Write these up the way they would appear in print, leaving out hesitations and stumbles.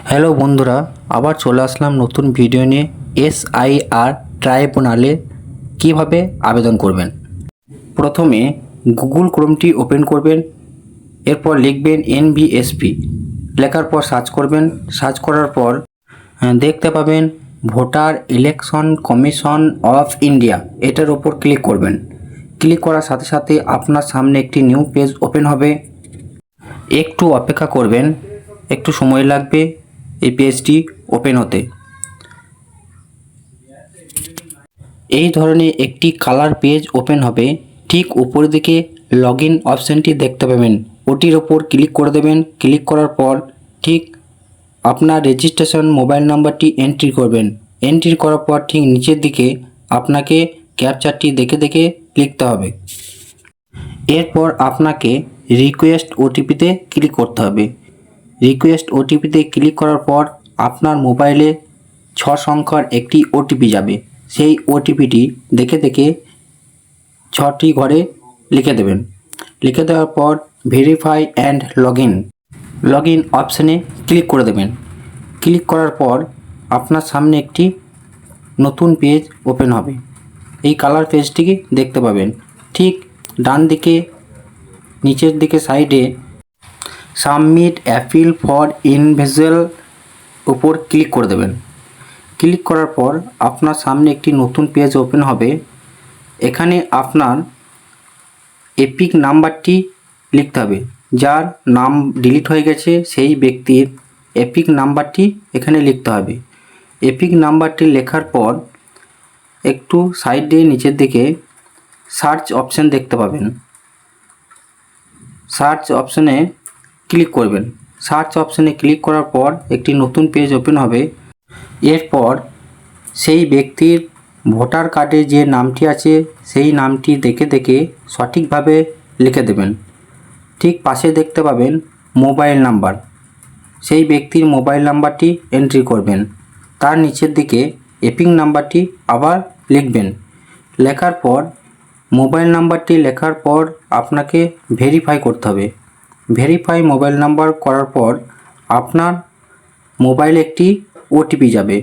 Hello বন্ধুরা, আবার চলে আসলাম নতুন ভিডিও নিয়ে। এসআইআর ট্রাইব্যুনালে কিভাবে আবেদন করবেন। প্রথমে গুগল ক্রোমটি ওপেন করবেন, এরপর লিখবেন এনভিএসপি, লেখার পর সার্চ করবেন। সার্চ করার পর দেখতে পাবেন voter election commission of India, এটার ওপর ক্লিক করবেন। ক্লিক করার সাথে সাথে আপনার সামনে একটি নিউ পেজ ওপেন হবে। একটু অপেক্ষা করবেন, একটু সময় লাগবে এই পেজটি ওপেন হতে। এই ধরনের একটি কালার পেজ ওপেন হবে। ঠিক উপরের দিকে লগ ইন অপশানটি দেখতে পাবেন, ওটির ওপর ক্লিক করে দেবেন। ক্লিক করার পর ঠিক আপনার রেজিস্ট্রেশন মোবাইল নাম্বারটি এন্ট্রি করবেন। এন্ট্রি করার পর ঠিক নিচের দিকে আপনাকে ক্যাপচারটি দেখে দেখে লিখতে হবে। এরপর আপনাকে রিকোয়েস্ট ওটিপিতে ক্লিক করতে হবে। রিকোয়েস্ট ওটিপিতে ক্লিক করার পর আপনার মোবাইলে 6 সংখ্যার একটি ওটিপি যাবে। সেই ওটিপিটি দেখে দেখে 6টি ঘরে লিখে দেবেন। লিখে দেওয়ার পর ভেরিফাই অ্যান্ড লগ ইন অপশানে ক্লিক করে দেবেন। ক্লিক করার পর আপনার সামনে একটি নতুন পেজ ওপেন হবে। এই কালার পেজটিকে দেখতে পাবেন। ঠিক ডান দিকে নিচের দিকে সাইডে সাবমিট অ্যাপিল ফর ইনভিজিবল উপর ক্লিক করে দেবেন। ক্লিক করার পর আপনার সামনে একটি নতুন পেজ ওপেন হবে। এখানে আপনার এপিক নাম্বারটি লিখতে হবে। যার নাম ডিলিট হয়ে গেছে সেই ব্যক্তির এপিক নাম্বারটি এখানে লিখতে হবে। এপিক নাম্বারটি লেখার পর একটু সাইডে নিচের দিকে সার্চ অপশান দেখতে পাবেন। সার্চ অপশানে ক্লিক করবেন। সার্চ অপশানে ক্লিক করার পর একটি নতুন পেজ ওপেন হবে। এরপর সেই ব্যক্তির ভোটার কার্ডে যে নামটি আছে সেই নামটি দেখে দেখে সঠিকভাবে লিখে দেবেন। ঠিক পাশে দেখতে পাবেন মোবাইল নাম্বার, সেই ব্যক্তির মোবাইল নাম্বারটি এন্ট্রি করবেন। তার নিচের দিকে এপিক নাম্বারটি আবার লিখবেন। লেখার পর মোবাইল নাম্বারটি লেখার পর আপনাকে ভেরিফাই করতে হবে। ভেরিফাই মোবাইল নাম্বার করার পর আপনার মোবাইলে একটি ওটিপি যাবে।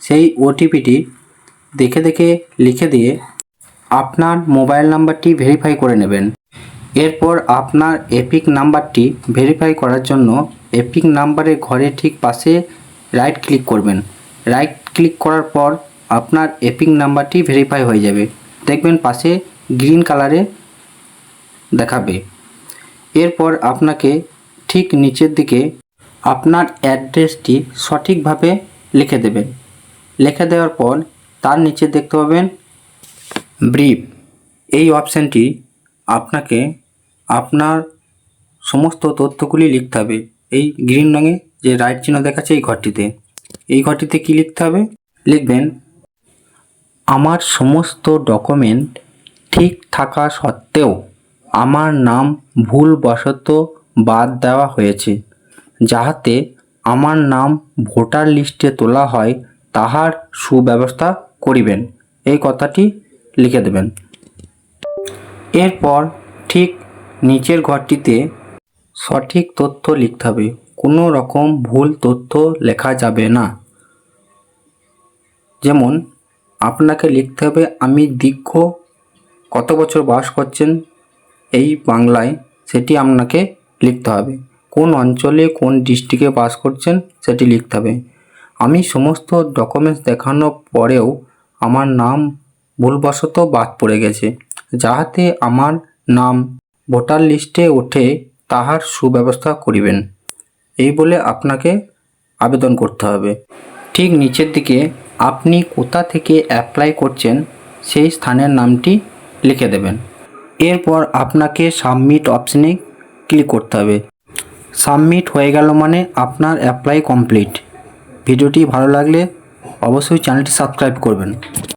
সেই ওটিপিটি দেখে দেখে লিখে দিয়ে আপনার মোবাইল নাম্বারটি ভেরিফাই করে নেবেন। এরপর আপনার এপিক নাম্বারটি ভেরিফাই করার জন্য এপিক নাম্বারের ঘরে ঠিক পাশে রাইট ক্লিক করবেন। রাইট ক্লিক করার পর আপনার এপিক নাম্বারটি ভেরিফাই হয়ে যাবে। দেখবেন পাশে গ্রিন কালারে দেখাবে। এরপর আপনাকে ঠিক নিচের দিকে আপনার অ্যাড্রেসটি সঠিকভাবে লিখে দেবেন। লিখে দেওয়ার পর তার নিচে দেখতে পাবেন ব্রিফ, এই অপশানটি আপনাকে আপনার সমস্ত তথ্যগুলি লিখতে হবে। এই গ্রিন রঙে যে রাইট চিহ্ন দেখাচ্ছে এই ঘরটিতে কি লিখতে হবে? লিখবেন, আমার সমস্ত ডকুমেন্ট ঠিক থাকা সত্ত্বেও আমার নাম ভুলবশত বাদ দেওয়া হয়েছে, যাহাতে আমার নাম ভোটার লিস্টে তোলা হয় তাহার সুব্যবস্থা করিবেন, এই কথাটি লিখে দেবেন। এরপর ঠিক নিচের ঘরটিতে সঠিক তথ্য লিখতে হবে। কোনো রকম ভুল তথ্য লেখা যাবে না। যেমন আপনাকে লিখতে হবে আমি দীর্ঘ কত বছর বাস করছেন এই বাংলায়, সেটি আপনাকে লিখতে হবে। কোন অঞ্চলে কোন ডিস্ট্রিক্টে বাস করছেন সেটি লিখতে হবে। আমি সমস্ত ডকুমেন্টস দেখানোর পরেও আমার নাম ভুলবশত বাদ পড়ে গেছে, যাহাতে আমার নাম ভোটার লিস্টে ওঠে তাহার সুব্যবস্থা করিবেন, এই বলে আপনাকে আবেদন করতে হবে। ঠিক নিচের দিকে আপনি কোথা থেকে অ্যাপ্লাই করছেন সেই স্থানের নামটি লিখে দেবেন। এরপর আপনাকে সাবমিট অপশানে ক্লিক করতে হবে। সাবমিট হয়ে গেল মানে আপনার অ্যাপ্লাই কমপ্লিট। ভিডিওটি ভালো লাগলে অবশ্যই চ্যানেলটি সাবস্ক্রাইব করবেন।